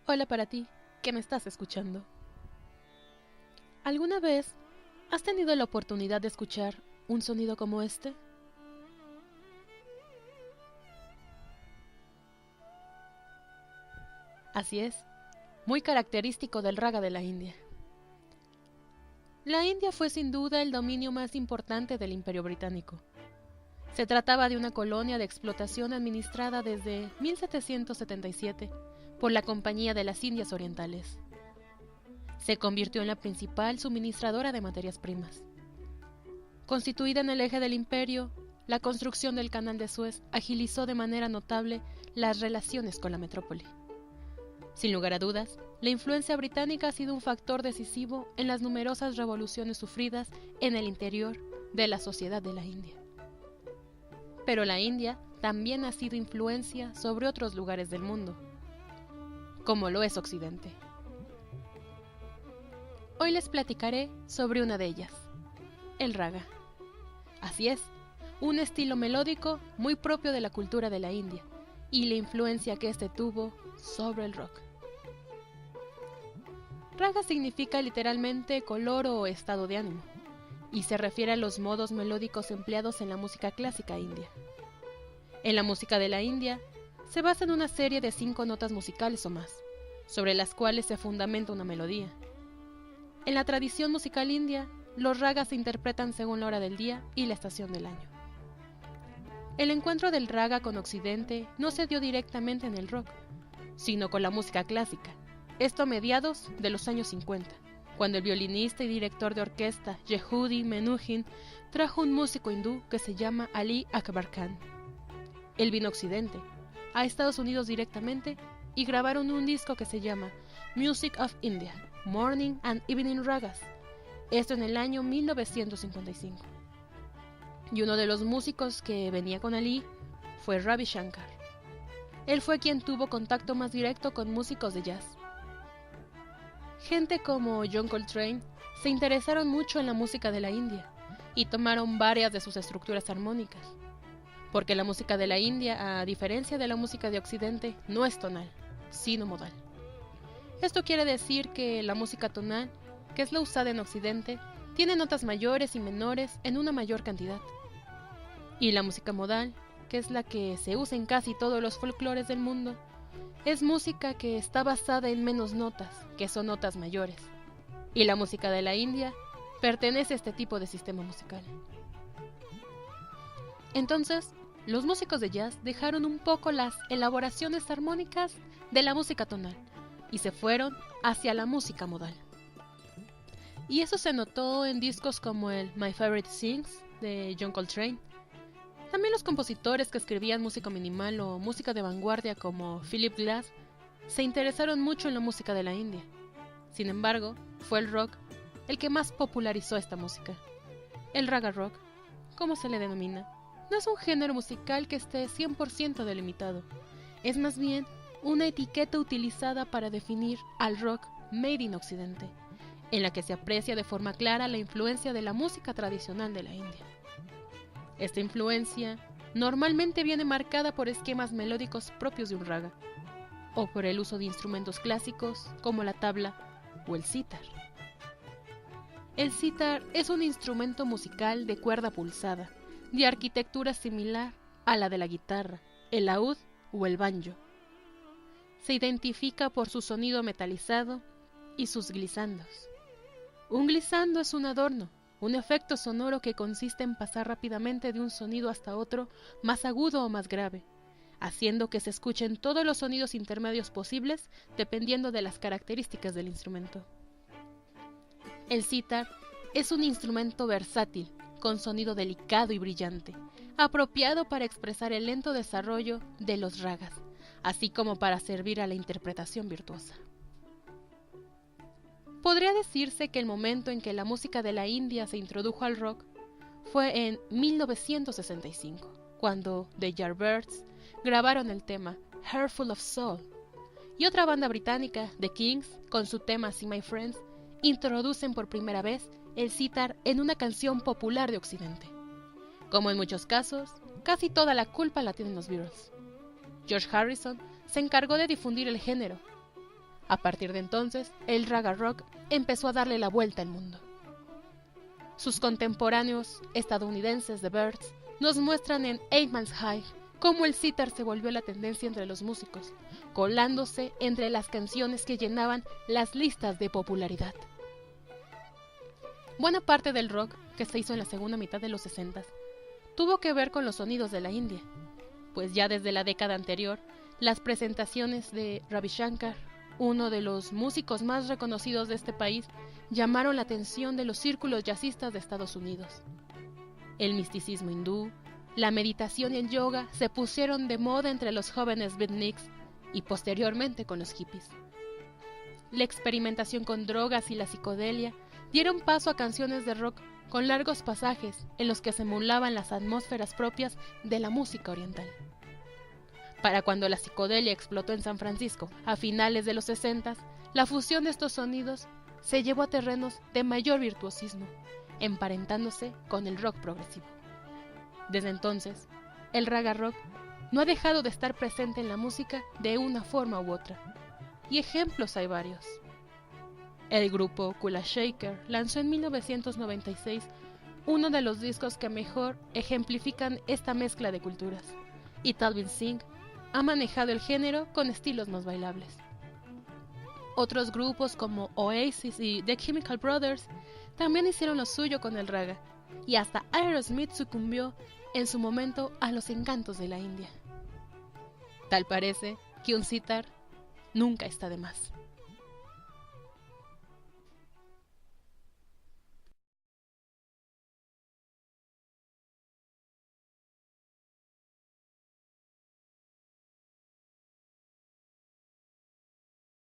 Hola para ti, que me estás escuchando. ¿Alguna vez has tenido la oportunidad de escuchar un sonido como este? Así es, muy característico del raga de la India. La India fue sin duda el dominio más importante del Imperio Británico. Se trataba de una colonia de explotación administrada desde 1777 por la Compañía de las Indias Orientales. Se convirtió en la principal suministradora de materias primas. Constituida en el eje del imperio, la construcción del Canal de Suez agilizó de manera notable las relaciones con la metrópoli. Sin lugar a dudas, la influencia británica ha sido un factor decisivo en las numerosas revoluciones sufridas en el interior de la sociedad de la India. Pero la India también ha sido influencia sobre otros lugares del mundo, como lo es Occidente. Hoy les platicaré sobre una de ellas, el raga. Así es, un estilo melódico muy propio de la cultura de la India y la influencia que éste tuvo sobre el rock. Raga significa literalmente color o estado de ánimo, y se refiere a los modos melódicos empleados en la música clásica india. En la música de la India, se basa en una serie de 5 notas musicales o más, sobre las cuales se fundamenta una melodía. En la tradición musical india, los ragas se interpretan según la hora del día y la estación del año. El encuentro del raga con Occidente no se dio directamente en el rock, sino con la música clásica, esto a mediados de los años 50, cuando el violinista y director de orquesta Yehudi Menuhin trajo un músico hindú que se llama Ali Akbar Khan. Él vino a Occidente, a Estados Unidos directamente, y grabaron un disco que se llama Music of India, Morning and Evening Ragas, esto en el año 1955. Y uno de los músicos que venía con Ali fue Ravi Shankar. Él fue quien tuvo contacto más directo con músicos de jazz. Gente como John Coltrane se interesaron mucho en la música de la India y tomaron varias de sus estructuras armónicas, porque la música de la India, a diferencia de la música de Occidente, no es tonal, sino modal. Esto quiere decir que la música tonal, que es la usada en Occidente, tiene notas mayores y menores en una mayor cantidad. Y la música modal, que es la que se usa en casi todos los folclores del mundo, es música que está basada en menos notas, que son notas mayores. Y la música de la India pertenece a este tipo de sistema musical. Entonces, los músicos de jazz dejaron un poco las elaboraciones armónicas de la música tonal y se fueron hacia la música modal. Y eso se notó en discos como el My Favorite Things de John Coltrane. También los compositores que escribían música minimal o música de vanguardia como Philip Glass se interesaron mucho en la música de la India. Sin embargo, fue el rock el que más popularizó esta música. El raga rock, como se le denomina, no es un género musical que esté 100% delimitado. Es más bien una etiqueta utilizada para definir al rock made in Occidente, en la que se aprecia de forma clara la influencia de la música tradicional de la India. Esta influencia normalmente viene marcada por esquemas melódicos propios de un raga, o por el uso de instrumentos clásicos como la tabla o el sitar. El sitar es un instrumento musical de cuerda pulsada, de arquitectura similar a la de la guitarra, el laúd o el banjo. Se identifica por su sonido metalizado y sus glisandos. Un glissando es un adorno, un efecto sonoro que consiste en pasar rápidamente de un sonido hasta otro, más agudo o más grave, haciendo que se escuchen todos los sonidos intermedios posibles dependiendo de las características del instrumento. El sitar es un instrumento versátil, con sonido delicado y brillante, apropiado para expresar el lento desarrollo de los ragas, así como para servir a la interpretación virtuosa. Podría decirse que el momento en que la música de la India se introdujo al rock fue en 1965, cuando The Yardbirds grabaron el tema Hair Full of Soul, y otra banda británica, The Kings, con su tema See My Friends, introducen por primera vez el sitar en una canción popular de Occidente. Como en muchos casos, casi toda la culpa la tienen los Beatles. George Harrison se encargó de difundir el género. A partir de entonces, el raga rock empezó a darle la vuelta al mundo. Sus contemporáneos estadounidenses The Byrds nos muestran en Eight Miles High cómo el sitar se volvió la tendencia entre los músicos, colándose entre las canciones que llenaban las listas de popularidad. Buena parte del rock que se hizo en la segunda mitad de los 60 tuvo que ver con los sonidos de la India, pues ya desde la década anterior, las presentaciones de Ravi Shankar, uno de los músicos más reconocidos de este país, llamaron la atención de los círculos jazzistas de Estados Unidos. El misticismo hindú, la meditación y el yoga se pusieron de moda entre los jóvenes beatniks y posteriormente con los hippies. La experimentación con drogas y la psicodelia dieron paso a canciones de rock con largos pasajes en los que se emulaban las atmósferas propias de la música oriental. Para cuando la psicodelia explotó en San Francisco a finales de los 60, la fusión de estos sonidos se llevó a terrenos de mayor virtuosismo, emparentándose con el rock progresivo. Desde entonces, el raga rock no ha dejado de estar presente en la música de una forma u otra, y ejemplos hay varios. El grupo Kula Shaker lanzó en 1996 uno de los discos que mejor ejemplifican esta mezcla de culturas, y Talvin Singh ha manejado el género con estilos más bailables. Otros grupos como Oasis y The Chemical Brothers también hicieron lo suyo con el raga, y hasta Aerosmith sucumbió en su momento a los encantos de la India. Tal parece que un sitar nunca está de más.